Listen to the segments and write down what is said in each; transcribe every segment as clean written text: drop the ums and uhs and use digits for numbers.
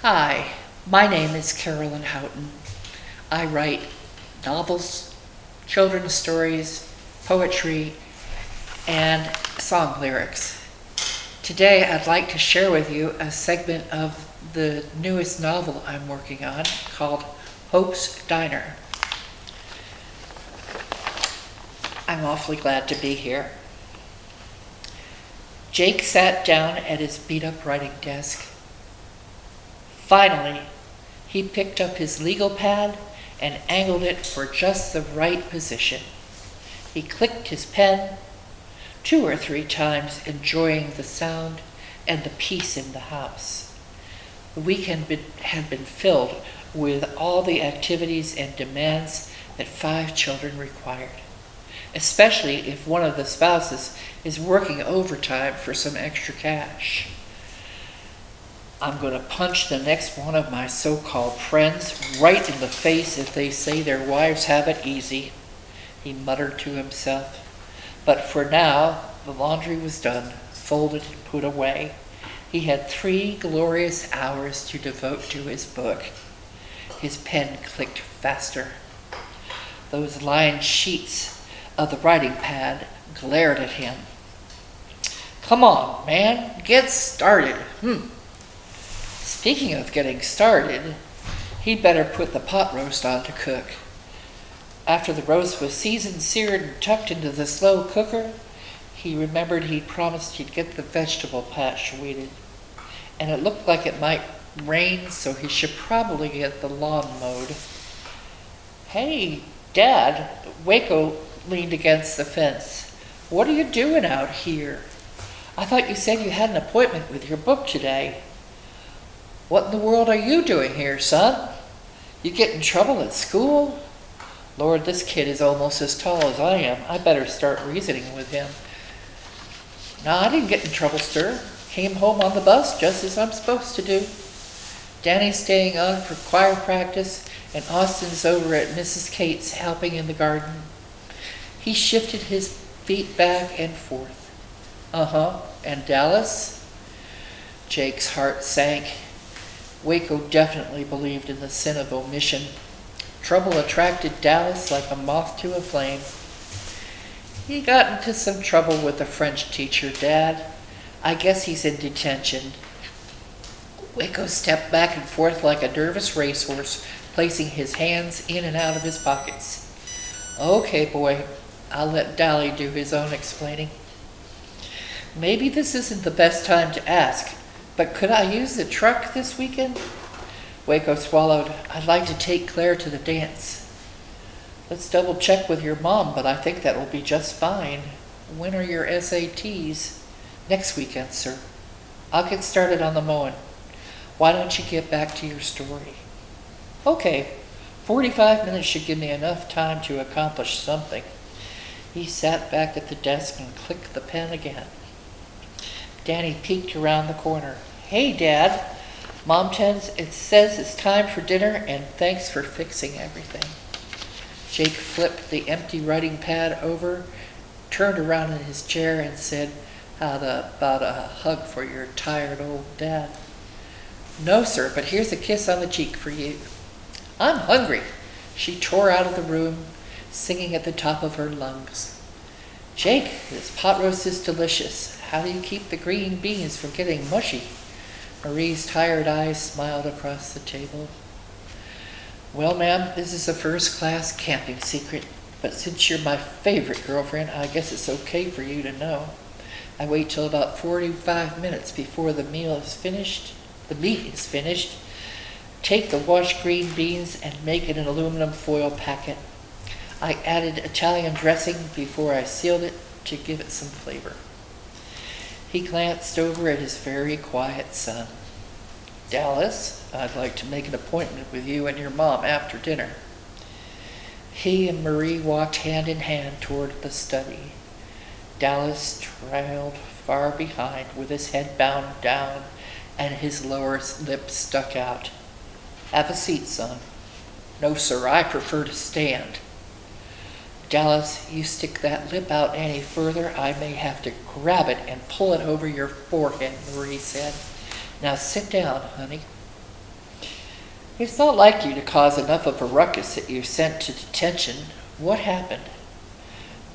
Hi, my name is Carolyn Haughton. I write novels, children's stories, poetry, and song lyrics. Today I'd like to share with you a segment of the newest novel I'm working on called Hope's Diner. I'm awfully glad to be here. Jake sat down at his beat-up writing desk. Finally, he picked up his legal pad and angled it for just the right position. He clicked his pen 2 or 3 times, enjoying the sound and the peace in the house. The weekend had been filled with all the activities and demands that 5 children required, especially if one of the spouses is working overtime for some extra cash. I'm going to punch the next one of my so-called friends right in the face if they say their wives have it easy, he muttered to himself. But for now, the laundry was done, folded and put away. He had 3 glorious hours to devote to his book. His pen clicked faster. Those lined sheets of the writing pad glared at him. Come on, man, get started. Speaking of getting started, he'd better put the pot roast on to cook. After the roast was seasoned, seared, and tucked into the slow cooker, he remembered he'd promised he'd get the vegetable patch weeded. And it looked like it might rain, so he should probably get the lawn mowed. Hey, Dad, Waco leaned against the fence. What are you doing out here? I thought you said you had an appointment with your book today. What in the world are you doing here, son? You get in trouble at school? Lord, this kid is almost as tall as I am. I better start reasoning with him. No, I didn't get in trouble, sir. Came home on the bus just as I'm supposed to do. Danny's staying on for choir practice, and Austin's over at Mrs. Kate's helping in the garden. He shifted his feet back and forth. And Dallas? Jake's heart sank. Waco definitely believed in the sin of omission. Trouble attracted Dallas like a moth to a flame. He got into some trouble with the French teacher, Dad. I guess he's in detention. Waco stepped back and forth like a nervous racehorse, placing his hands in and out of his pockets. Okay, boy, I'll let Dally do his own explaining. Maybe this isn't the best time to ask, but could I use the truck this weekend? Waco swallowed. I'd like to take Claire to the dance. Let's double check with your mom, but I think that will be just fine. When are your SATs? Next weekend, sir. I'll get started on the mowing. Why don't you get back to your story? Okay, 45 minutes should give me enough time to accomplish something. He sat back at the desk and clicked the pen again. Danny peeked around the corner. Hey, Dad. Mom says it's time for dinner, and thanks for fixing everything. Jake flipped the empty writing pad over, turned around in his chair, and said, How about a hug for your tired old dad? No, sir, but here's a kiss on the cheek for you. I'm hungry. She tore out of the room, singing at the top of her lungs. Jake, this pot roast is delicious. How do you keep the green beans from getting mushy? Marie's tired eyes smiled across the table. Well, ma'am, this is a first-class camping secret, but since you're my favorite girlfriend, I guess it's okay for you to know. I wait till about 45 minutes before the meat is finished. Take the washed green beans and make it an aluminum foil packet. I added Italian dressing before I sealed it to give it some flavor. He glanced over at his very quiet son. Dallas, I'd like to make an appointment with you and your mom after dinner. He and Marie walked hand in hand toward the study. Dallas trailed far behind with his head bowed down and his lower lip stuck out. Have a seat, son. No, sir, I prefer to stand. Dallas, you stick that lip out any further, I may have to grab it and pull it over your forehead, Marie said. Now sit down, honey. It's not like you to cause enough of a ruckus that you're sent to detention. What happened?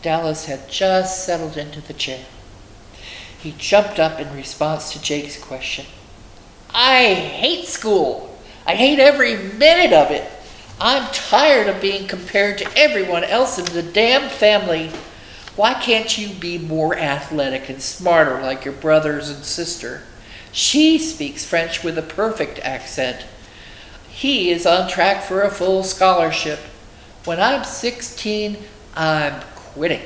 Dallas had just settled into the chair. He jumped up in response to Jake's question. I hate school. I hate every minute of it. I'm tired of being compared to everyone else in the damn family. Why can't you be more athletic and smarter like your brothers and sister? She speaks French with a perfect accent. He is on track for a full scholarship. When I'm 16, I'm quitting.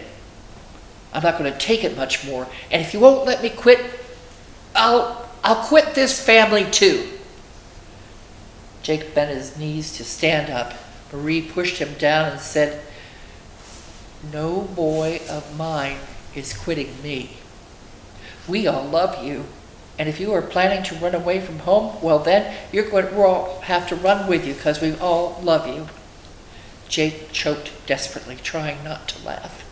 I'm not going to take it much more. And if you won't let me quit, I'll quit this family too. Jake bent his knees to stand up. Marie pushed him down and said, no boy of mine is quitting me. We all love you. And if you are planning to run away from home, well then, we'll all have to run with you because we all love you. Jake choked desperately, trying not to laugh.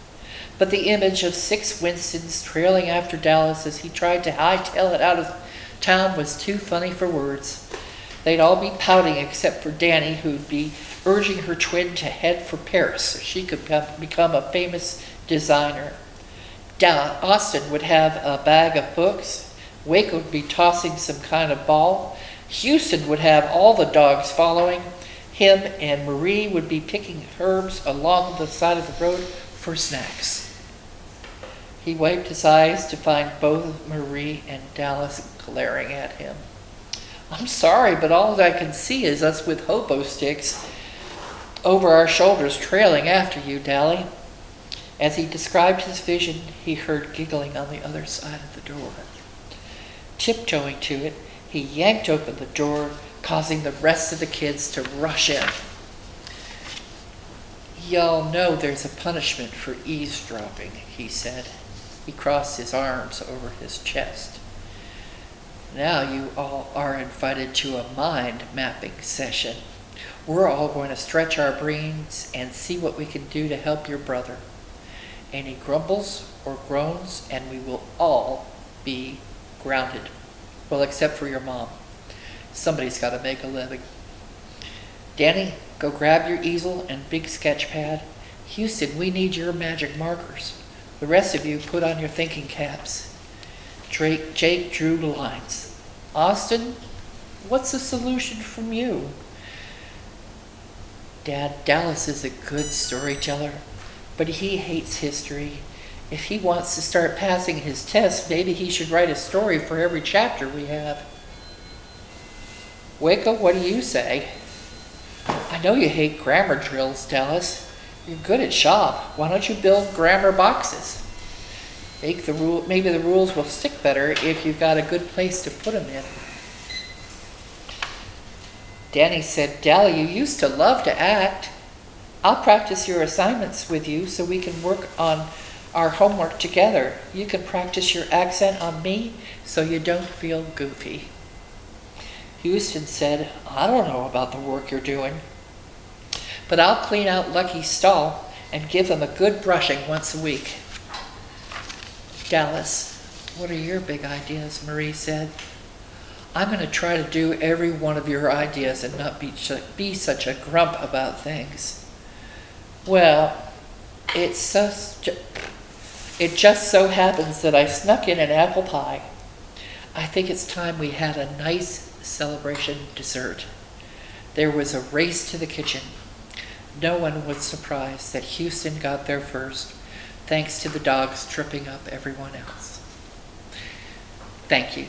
But the image of 6 Winstons trailing after Dallas as he tried to hightail it out of town was too funny for words. They'd all be pouting except for Danny, who'd be urging her twin to head for Paris so she could become a famous designer. Austin would have a bag of books. Waco would be tossing some kind of ball. Houston would have all the dogs following him, and Marie would be picking herbs along the side of the road for snacks. He wiped his eyes to find both Marie and Dallas glaring at him. I'm sorry, but all I can see is us with hobo sticks over our shoulders trailing after you, Dally. As he described his vision, he heard giggling on the other side of the door. Tiptoeing to it, he yanked open the door, causing the rest of the kids to rush in. Y'all know there's a punishment for eavesdropping, he said. He crossed his arms over his chest. Now you all are invited to a mind mapping session. We're all going to stretch our brains and see what we can do to help your brother. Any grumbles or groans, and we will all be grounded. Well, except for your mom. Somebody's got to make a living. Danny, go grab your easel and big sketch pad. Houston, we need your magic markers. The rest of you put on your thinking caps. Jake drew the lines. Austin, what's the solution from you? Dad, Dallas is a good storyteller, but he hates history. If he wants to start passing his tests, maybe he should write a story for every chapter we have. Waco, what do you say? I know you hate grammar drills, Dallas. You're good at shop. Why don't you build grammar boxes? Maybe the rules will stick better if you've got a good place to put them in. Danny said, Dally, you used to love to act. I'll practice your assignments with you so we can work on our homework together. You can practice your accent on me so you don't feel goofy. Houston said, I don't know about the work you're doing, but I'll clean out Lucky's stall and give him a good brushing once a week. Dallas, what are your big ideas? Marie said. I'm going to try to do every one of your ideas and not be such a grump about things. Well, it just so happens that I snuck in an apple pie. I think it's time we had a nice celebration dessert. There was a race to the kitchen. No one was surprised that Houston got there first, thanks to the dogs tripping up everyone else. Thank you.